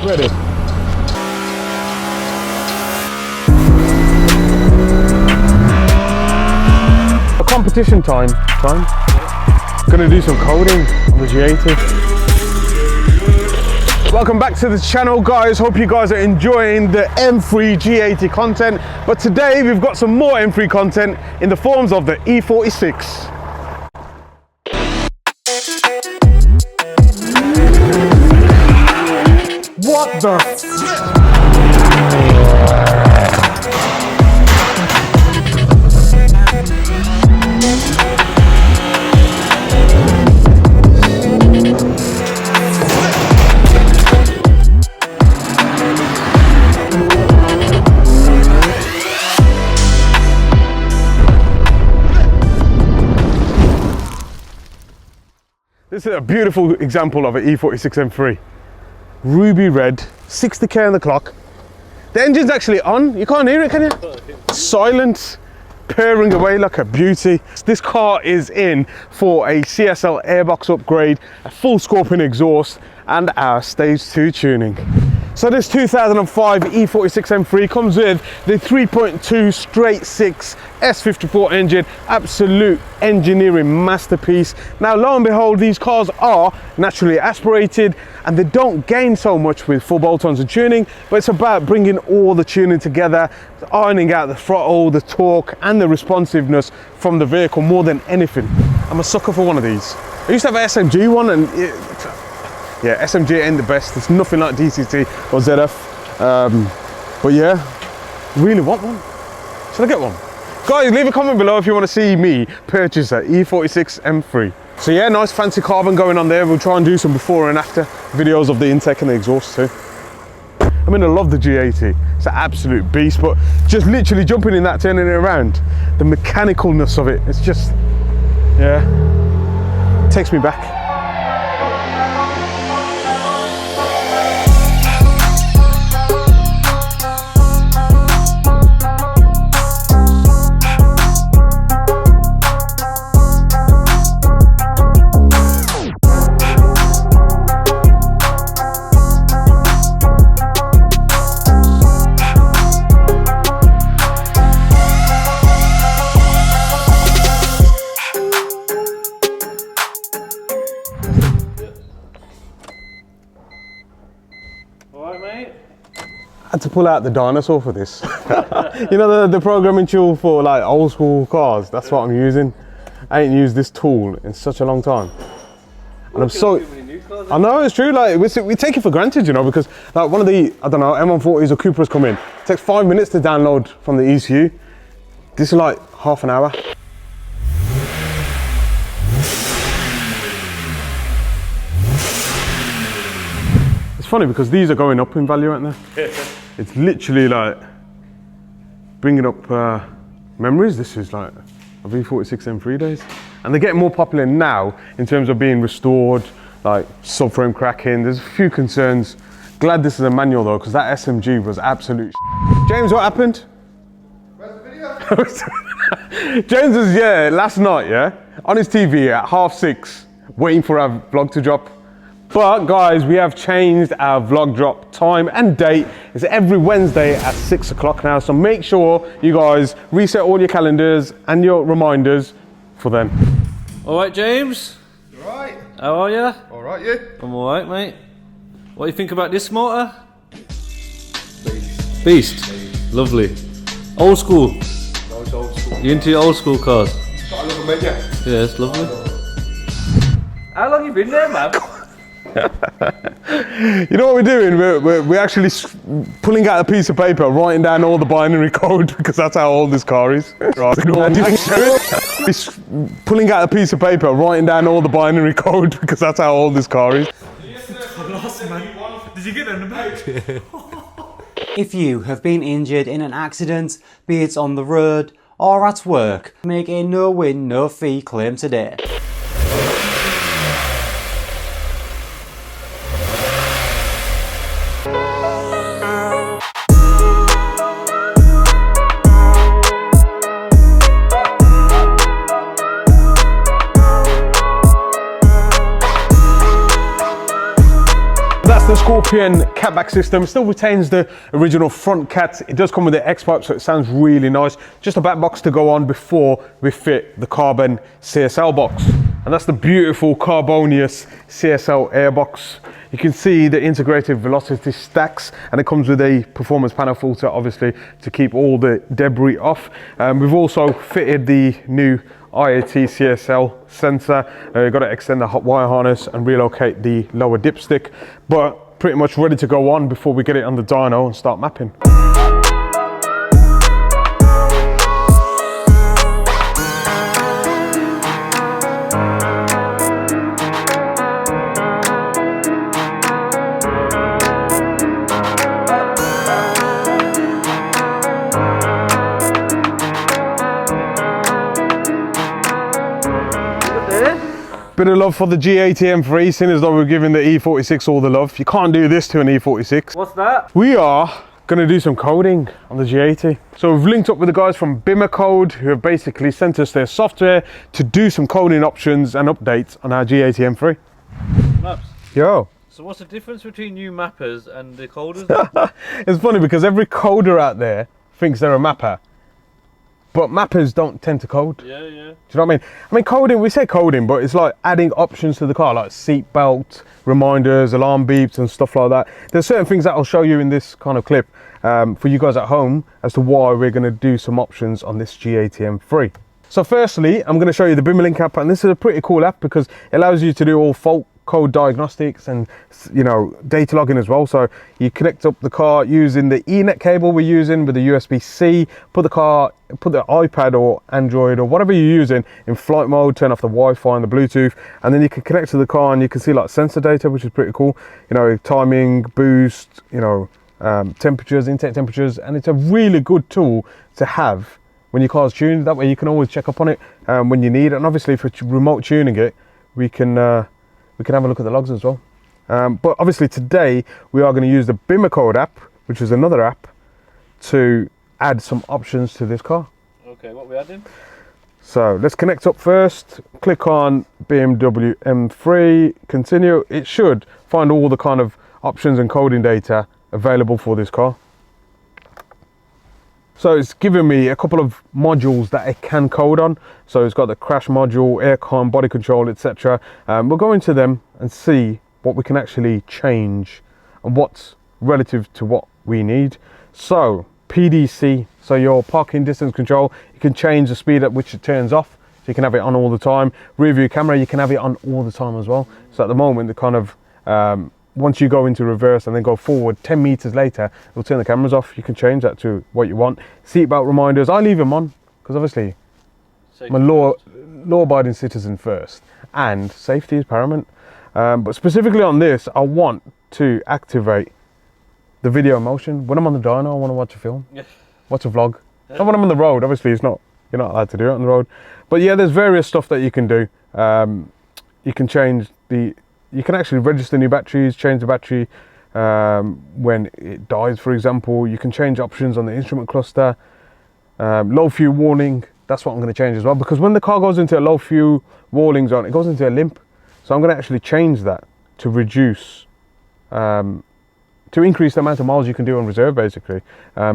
Ready. A competition time. Gonna do some coding on the G80. Welcome back to the channel, guys. Hope you guys are enjoying the M3 G80 content. But today we've got some more M3 content in the forms of the E46. What the? This is a beautiful example of an E46 M3. Ruby red, 60k on the clock. The engine's actually on, you can't hear it, can you? Silent, purring away like a beauty. This car is in for a CSL Airbox upgrade, a full Scorpion exhaust, and our stage 2 tuning. So this 2005 E46 M3 comes with the 3.2 straight 6 S54 engine, absolute engineering masterpiece. Now lo and behold, these cars are naturally aspirated and they don't gain so much with full bolt-ons and tuning, but it's about bringing all the tuning together, ironing out the throttle, the torque and the responsiveness from the vehicle more than anything. I'm a sucker for one of these. I used to have an SMG one and yeah, SMG ain't the best. It's nothing like DCT or ZF. But yeah, really want one. Should I get one? Guys, leave a comment below if you want to see me purchase an E46 M3. So yeah, nice fancy carbon going on there. We'll try and do some before and after videos of the intake and the exhaust too. I mean, I love the G80. It's an absolute beast, but just literally jumping in that, turning it around, the mechanicalness of it, it's just, yeah, takes me back. I had to pull out the dinosaur for this. You know the programming tool for like old school cars, that's what I'm using. I ain't used this tool in such a long time. And I'm so, I know it's true, like we take it for granted, you know, because like one of the, I don't know, M140s or Cupras come in, it takes 5 minutes to download from the ECU. This is like half an hour. It's funny because these are going up in value, aren't they? It's literally like bringing up memories. This is like a V46 M3 days. And they're getting more popular now in terms of being restored, like subframe cracking. There's a few concerns. Glad this is a manual though, because that SMG was absolute James, what happened? Where's the video? James was, yeah, last night, yeah, on his TV at 6:30, waiting for our vlog to drop. But guys, we have changed our vlog drop time and date. It's every Wednesday at 6 o'clock now. So make sure you guys reset all your calendars and your reminders for then. All right, James. You all right? How are you? All right, you? I'm all right, mate. What do you think about this motor? Beast. Lovely. Old school. Nice old school. You into your old school cars? Got a little menu. Yeah, it's lovely. How long you been there, man? You know what we're doing? We're actually pulling out a piece of paper, writing down all the binary code because that's how old this car is. Right. Pulling out a piece of paper, writing down all the binary code because that's how old this car is. Did you get in the back? If you have been injured in an accident, be it on the road or at work, make a no-win, no-fee claim today. European catback system. Still retains the original front cat. It does come with the X-pipe, so it sounds really nice. Just a back box to go on before we fit the carbon CSL box. And that's the beautiful Carbonious CSL Airbox. You can see the integrated velocity stacks, and it comes with a performance panel filter, obviously, to keep all the debris off. We've also fitted the new I80 CSL sensor. You've got to extend the hot wire harness and relocate the lower dipstick, but pretty much ready to go on before we get it on the dyno and start mapping. Bit of love for the G80 M3, seeing as though we're giving the E46 all the love. You can't do this to an E46. What's that? We are gonna do some coding on the G80. So we've linked up with the guys from Bimmercode, who have basically sent us their software to do some coding options and updates on our G80 M3. Maps. Yo. So what's the difference between you mappers and the coders? It's funny because every coder out there thinks they're a mapper, but mappers don't tend to code. Yeah, yeah. Do you know what I mean? I mean, coding, we say coding, but it's like adding options to the car, like seat belt, reminders, alarm beeps and stuff like that. There's certain things that I'll show you in this kind of clip for you guys at home as to why we're going to do some options on this G80 M3. So firstly, I'm going to show you the Bimmerlink app, and this is a pretty cool app because it allows you to do all fault code diagnostics and, you know, data logging as well. So you connect up the car using the Ethernet cable we're using with the USB-C, put the iPad or Android or whatever you're using in flight mode, turn off the Wi-Fi and the Bluetooth, and then you can connect to the car and you can see like sensor data, which is pretty cool. You know, timing, boost, you know, temperatures, intake temperatures, and it's a really good tool to have when your car's tuned. That way you can always check up on it when you need it. And obviously for remote tuning it, we can have a look at the logs as well. But obviously today we are going to use the Bimmercode app, which is another app, to add some options to this car. Okay, what are we adding? So let's connect up first, click on BMW M3, continue. It should find all the kind of options and coding data available for this car. So it's given me a couple of modules that it can code on. So it's got the crash module, aircon, body control, etc. We'll go into them and see what we can actually change and what's relative to what we need. So PDC, so your parking distance control, you can change the speed at which it turns off. So you can have it on all the time. Rear view camera, you can have it on all the time as well. So at the moment, the kind of, once you go into reverse and then go forward 10 meters later, it'll turn the cameras off. You can change that to what you want. Seatbelt reminders, I leave them on because obviously I'm a law-abiding citizen first, and safety is paramount. But specifically on this, I want to activate the video in motion. When I'm on the dyno, I want to watch a film, watch a vlog. Not when I'm on the road, obviously you're not allowed to do it on the road. But yeah, there's various stuff that you can do. You can change you can actually register new batteries, change the battery when it dies, for example. You can change options on the instrument cluster. Low fuel warning, that's what I'm going to change as well, because when the car goes into a low fuel warning zone, it goes into a limp. So I'm going to actually change that to reduce, to increase the amount of miles you can do on reserve, basically,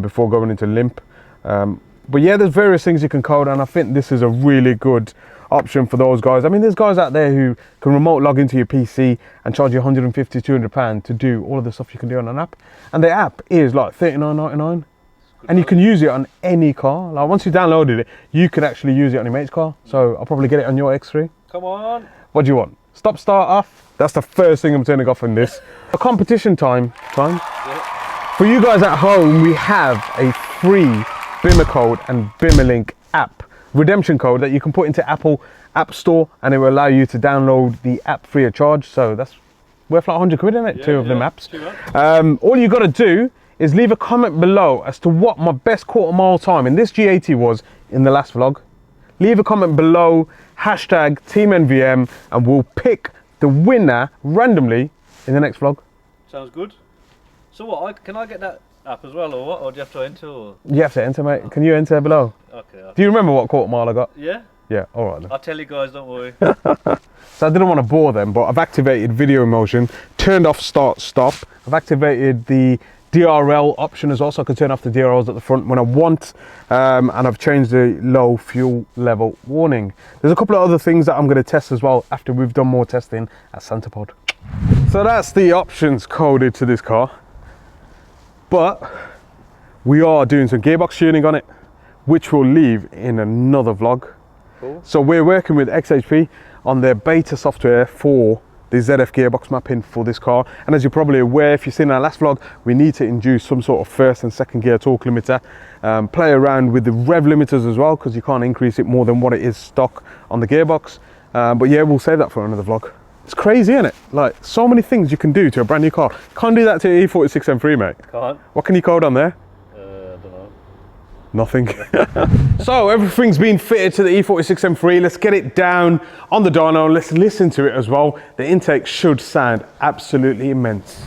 before going into limp. But yeah, there's various things you can code, and I think this is a really good option for those guys. I mean, there's guys out there who can remote log into your PC and charge you 150, 200 pounds to do all of the stuff you can do on an app. And the app is like $39.99, and you can use it on any car. Like once you downloaded it, you can actually use it on your mate's car. So I'll probably get it on your X3. Come on. What do you want? Stop, start, off. That's the first thing I'm turning off in this. A competition time. Yeah. For you guys at home, we have a free Bimmercode and Bimmerlink app redemption code that you can put into Apple App Store, and it will allow you to download the app free of charge. So that's worth like 100 quid, isn't it? Yeah, two of them apps. All you got to do is leave a comment below as to what my best quarter mile time in this G80 was in the last vlog. Leave a comment below, hashtag TeamNVM, and we'll pick the winner randomly in the next vlog. Sounds good. So what, can I get that app as well, or what? Or do you have to enter? Or? You have to enter, mate. Can you enter below? Okay. Do you remember what quarter mile I got? Yeah. Yeah, all right then. I'll tell you guys, don't worry. So I didn't want to bore them, but I've activated video motion, turned off start stop. I've activated the DRL option as well, so I can turn off the DRLs at the front when I want, and I've changed the low fuel level warning. There's a couple of other things that I'm going to test as well after we've done more testing at Santapod. So that's the options coded to this car, but we are doing some gearbox tuning on it, which we'll leave in another vlog. Cool. So we're working with XHP on their beta software for the ZF gearbox mapping for this car, and as you're probably aware, if you've seen our last vlog, we need to induce some sort of first and second gear torque limiter, play around with the rev limiters as well, because you can't increase it more than what it is stock on the gearbox, but yeah, we'll save that for another vlog. It's crazy, isn't it? Like, so many things you can do to a brand new car. Can't do that to an E46 M3, mate. Can't. What can you code on there? I don't know. Nothing. So everything's been fitted to the E46 M3. Let's get it down on the dyno. Let's listen to it as well. The intake should sound absolutely immense.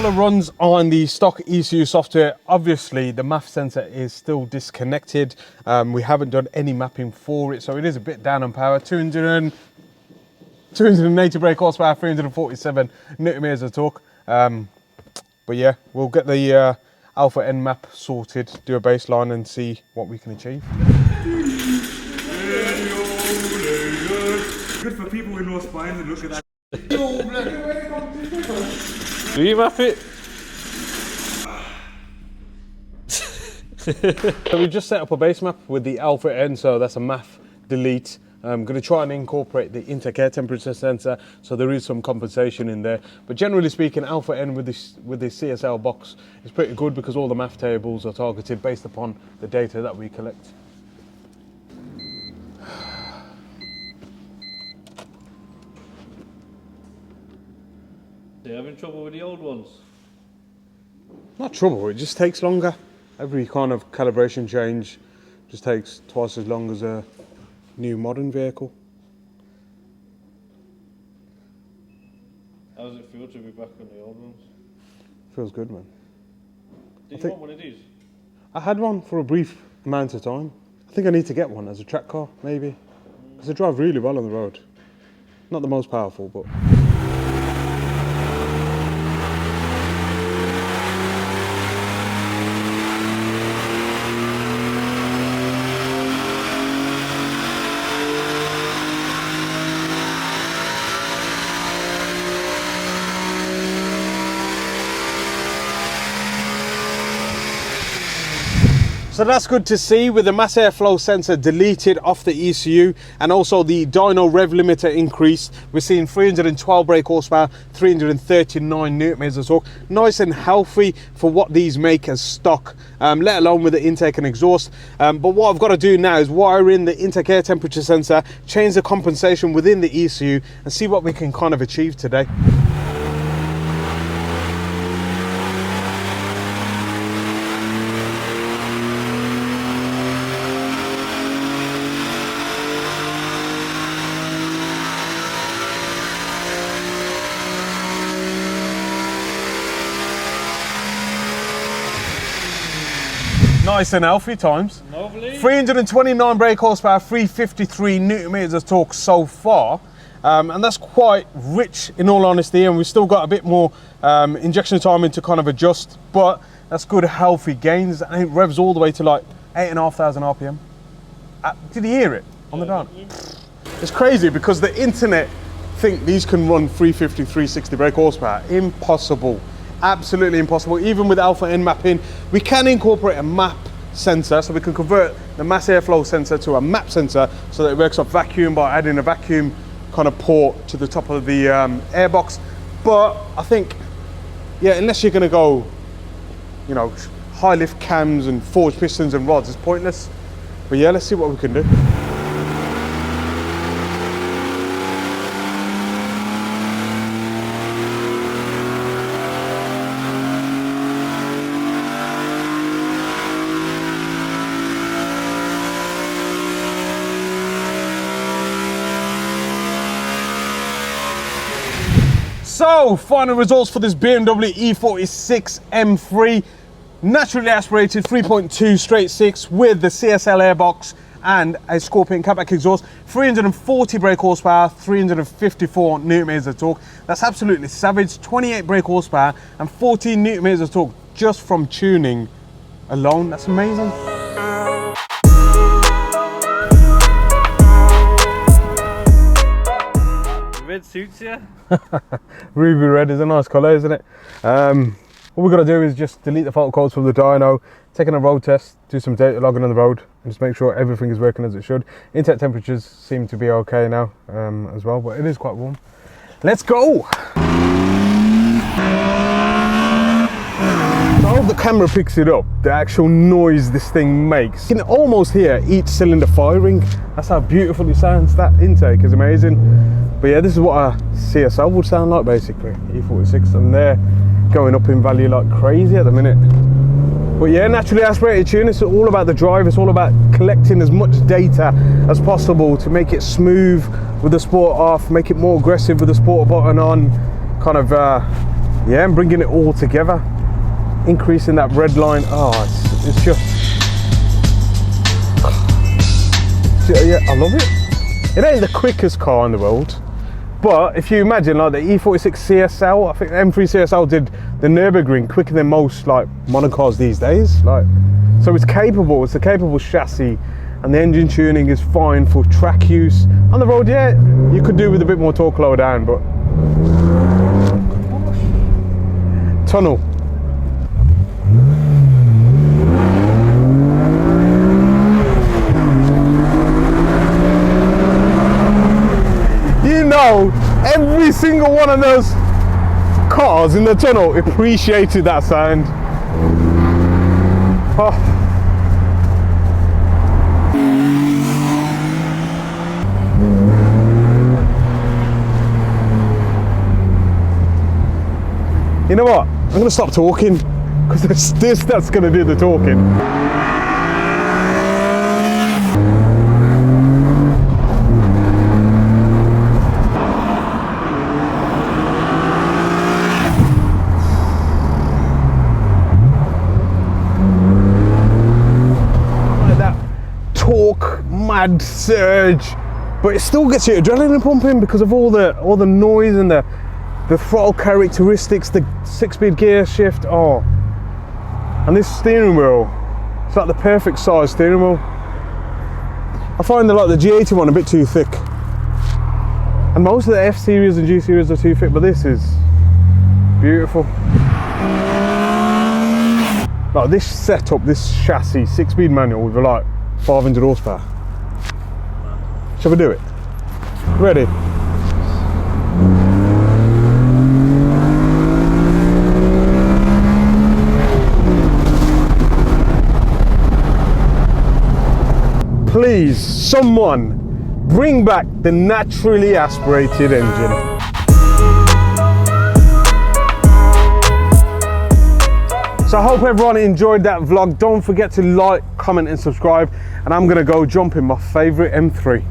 Runs on the stock ECU software. Obviously the MAF sensor is still disconnected. We haven't done any mapping for it, so it is a bit down on power. 280 brake horsepower, 347 newton meters of torque, but yeah, we'll get the Alpha N map sorted, do a baseline and see what we can achieve. Good for people with no spine to look at that. Do you map it? So we just set up a base map with the Alpha N, so that's a MAF delete. I'm going to try and incorporate the intake air temperature sensor, so there is some compensation in there. But generally speaking, Alpha N with the CSL box is pretty good because all the MAF tables are targeted based upon the data that we collect. Are you having trouble with the old ones? Not trouble, it just takes longer. Every kind of calibration change just takes twice as long as a new modern vehicle. How does it feel to be back on the old ones? Feels good, man. Did you want one of these? I had one for a brief amount of time. I think I need to get one as a track car, maybe. Because they drive really well on the road. Not the most powerful, but... So that's good to see, with the mass airflow sensor deleted off the ECU and also the dyno rev limiter increased. We're seeing 312 brake horsepower, 339 newton meters of torque. Nice and healthy for what these make as stock, let alone with the intake and exhaust. But what I've got to do now is wire in the intake air temperature sensor, change the compensation within the ECU and see what we can kind of achieve today. Nice and healthy times. Lovely. 329 brake horsepower, 353 newton meters of torque so far. And that's quite rich in all honesty, and we've still got a bit more injection timing to kind of adjust, but that's good healthy gains, and it revs all the way to like 8,500 RPM. Did you hear it on the dyno? It's crazy because the internet think these can run 350, 360 brake horsepower. Impossible. absolutely impossible. Even with alpha N mapping, we can incorporate a map sensor, so we can convert the mass airflow sensor to a map sensor so that it works off vacuum by adding a vacuum kind of port to the top of the airbox. But I think, yeah, unless you're going to go, you know, high lift cams and forged pistons and rods, it's pointless. But yeah, let's see what we can do. So, final results for this BMW E46 M3. Naturally aspirated 3.2 straight 6 with the CSL Airbox and a Scorpion catback exhaust. 340 brake horsepower, 354 Newton meters of torque. That's absolutely savage. 28 brake horsepower and 14 Newton meters of torque just from tuning alone. That's amazing. Red suits you. Ruby red is a nice colour, isn't it? What we've got to do is just delete the fault codes from the dyno, take in a road test, do some data logging on the road, and just make sure everything is working as it should. Intake temperatures seem to be okay now as well, but it is quite warm. Let's go! So I hope the camera picks it up, the actual noise this thing makes. You can almost hear each cylinder firing. That's how beautiful it sounds. That intake is amazing. But yeah, this is what a CSL would sound like basically, E46, and they're going up in value like crazy at the minute. But yeah, naturally aspirated tune, it's all about the drive, it's all about collecting as much data as possible to make it smooth with the sport off, make it more aggressive with the sport button on, kind of, yeah, and bringing it all together. Increasing that red line, oh, it's just, yeah, I love it. It ain't the quickest car in the world, but if you imagine like the E46 CSL, I think the M3 CSL did the Nürburgring quicker than most like monocars these days. Like, so it's capable, it's a capable chassis, and the engine tuning is fine for track use. On the road, yeah, you could do with a bit more torque lower down, but tunnel. You know, every single one of those cars in the tunnel appreciated that sound. Oh. You know what? I'm going to stop talking because it's this that's going to do the talking. Torque, mad surge, but it still gets your adrenaline pumping because of all the noise and the throttle characteristics, the 6-speed gear shift. Oh, and this steering wheel, it's like the perfect size steering wheel. I find the G80 one a bit too thick, and most of the F series and G series are too thick, but this is beautiful. Like this setup, this chassis, 6-speed manual with like 500 horsepower. Shall we do it? Ready? Please, someone, bring back the naturally aspirated engine. So I hope everyone enjoyed that vlog. Don't forget to like, comment and subscribe, and I'm gonna go jump in my favorite M3.